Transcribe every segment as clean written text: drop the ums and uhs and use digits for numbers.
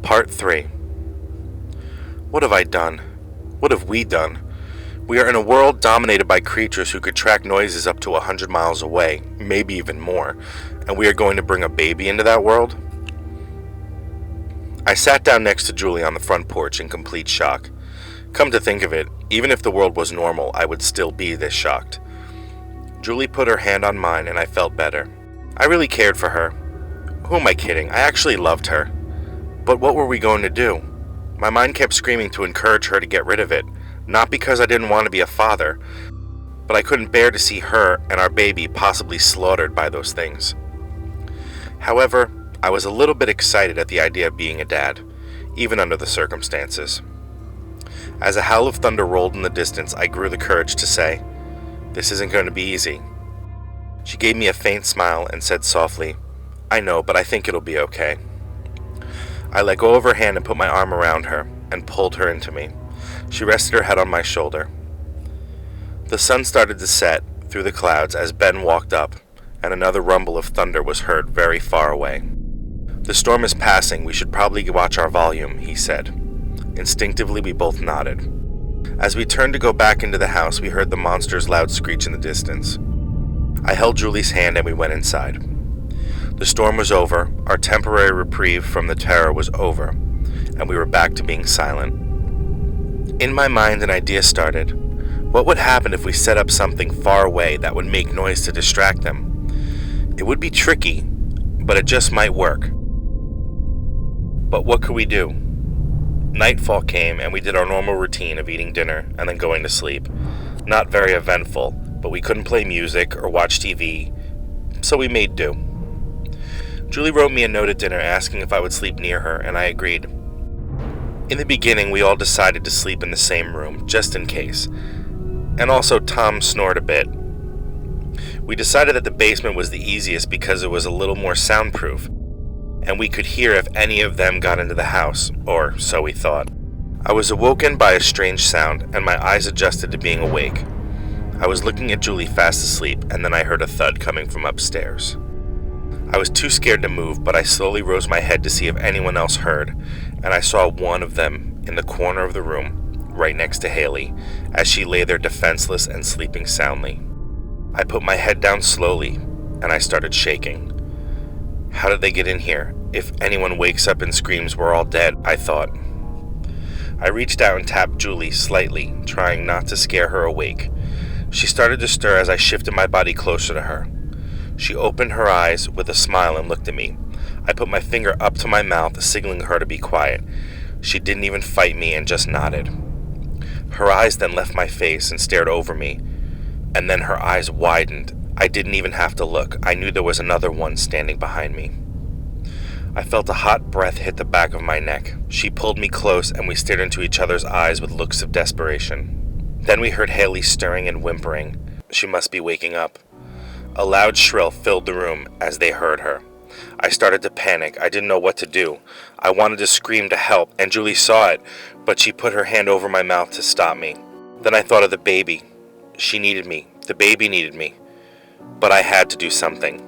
Part 3. What have I done? What have we done? We are in a world dominated by creatures who could track noises up to 100 miles away, maybe even more, and we are going to bring a baby into that world? I sat down next to Julie on the front porch in complete shock. Come to think of it, even if the world was normal, I would still be this shocked. Julie put her hand on mine and I felt better. I really cared for her. Who am I kidding? I actually loved her. But what were we going to do? My mind kept screaming to encourage her to get rid of it, not because I didn't want to be a father, but I couldn't bear to see her and our baby possibly slaughtered by those things. However, I was a little bit excited at the idea of being a dad, even under the circumstances. As a howl of thunder rolled in the distance, I grew the courage to say, "This isn't going to be easy." She gave me a faint smile and said softly, "I know, but I think it'll be okay." I let go of her hand and put my arm around her and pulled her into me. She rested her head on my shoulder. The sun started to set through the clouds as Ben walked up, and another rumble of thunder was heard very far away. "The storm is passing. We should probably watch our volume," he said. Instinctively, we both nodded. As we turned to go back into the house, we heard the monster's loud screech in the distance. I held Julie's hand and we went inside. The storm was over, our temporary reprieve from the terror was over, and we were back to being silent. In my mind, an idea started. What would happen if we set up something far away that would make noise to distract them? It would be tricky, but it just might work. But what could we do? Nightfall came and we did our normal routine of eating dinner and then going to sleep. Not very eventful, but we couldn't play music or watch TV, so we made do. Julie wrote me a note at dinner asking if I would sleep near her, and I agreed. In the beginning, we all decided to sleep in the same room, just in case. And also, Tom snored a bit. We decided that the basement was the easiest because it was a little more soundproof, and we could hear if any of them got into the house, or so we thought. I was awoken by a strange sound, and my eyes adjusted to being awake. I was looking at Julie fast asleep, and then I heard a thud coming from upstairs. I was too scared to move, but I slowly rose my head to see if anyone else heard, and I saw one of them in the corner of the room, right next to Haley, as she lay there defenseless and sleeping soundly. I put my head down slowly, and I started shaking. How did they get in here? If anyone wakes up and screams, we're all dead, I thought. I reached out and tapped Julie slightly, trying not to scare her awake. She started to stir as I shifted my body closer to her. She opened her eyes with a smile and looked at me. I put my finger up to my mouth, signaling her to be quiet. She didn't even fight me and just nodded. Her eyes then left my face and stared over me, and then her eyes widened. I didn't even have to look. I knew there was another one standing behind me. I felt a hot breath hit the back of my neck. She pulled me close and we stared into each other's eyes with looks of desperation. Then we heard Haley stirring and whimpering. She must be waking up. A loud shrill filled the room as they heard her. I started to panic. I didn't know what to do. I wanted to scream to help, and Julie saw it, but she put her hand over my mouth to stop me. Then I thought of the baby. She needed me. The baby needed me. But I had to do something.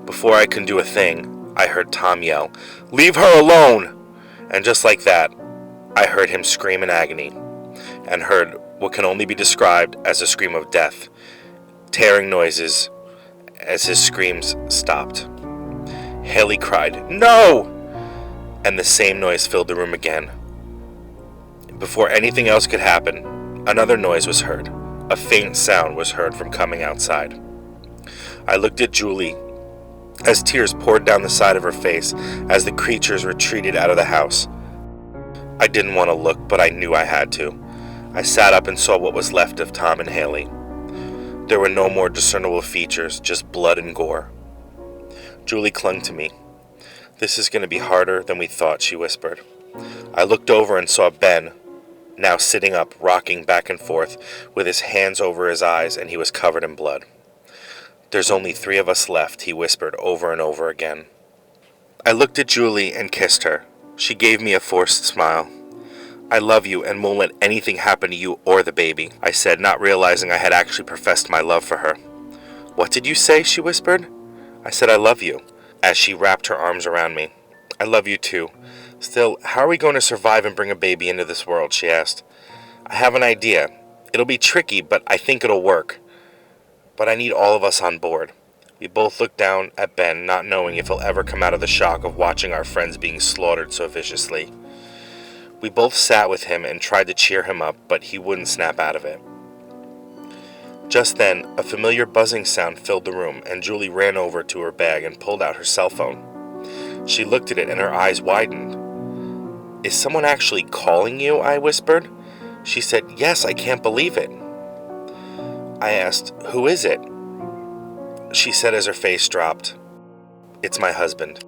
Before I could do a thing, I heard Tom yell, "Leave her alone!" And just like that, I heard him scream in agony, and heard what can only be described as a scream of death, tearing noises as his screams stopped. Haley cried, "No!" And the same noise filled the room again. Before anything else could happen, another noise was heard. A faint sound was heard from coming outside. I looked at Julie as tears poured down the side of her face as the creatures retreated out of the house. I didn't want to look, but I knew I had to. I sat up and saw what was left of Tom and Haley. There were no more discernible features, just blood and gore. Julie clung to me. "This is going to be harder than we thought," she whispered. I looked over and saw Ben, now sitting up, rocking back and forth, with his hands over his eyes, and he was covered in blood. "There's only 3 of us left," he whispered over and over again. I looked at Julie and kissed her. She gave me a forced smile. "I love you and won't let anything happen to you or the baby," I said, not realizing I had actually professed my love for her. "What did you say?" she whispered. I said, "I love you," as she wrapped her arms around me. "I love you too. Still, how are we going to survive and bring a baby into this world, she asked. I have an idea. It'll be tricky, but I think it'll work. But I need all of us on board. We both looked down at Ben, not knowing if he'll ever come out of the shock of watching our friends being slaughtered so viciously. We both sat with him and tried to cheer him up, but he wouldn't snap out of it. Just then, a familiar buzzing sound filled the room, and Julie ran over to her bag and pulled out her cell phone. She looked at it and her eyes widened. Is someone actually calling you? I whispered. She said, Yes, I can't believe it. I asked, Who is it? She said as her face dropped, It's my husband.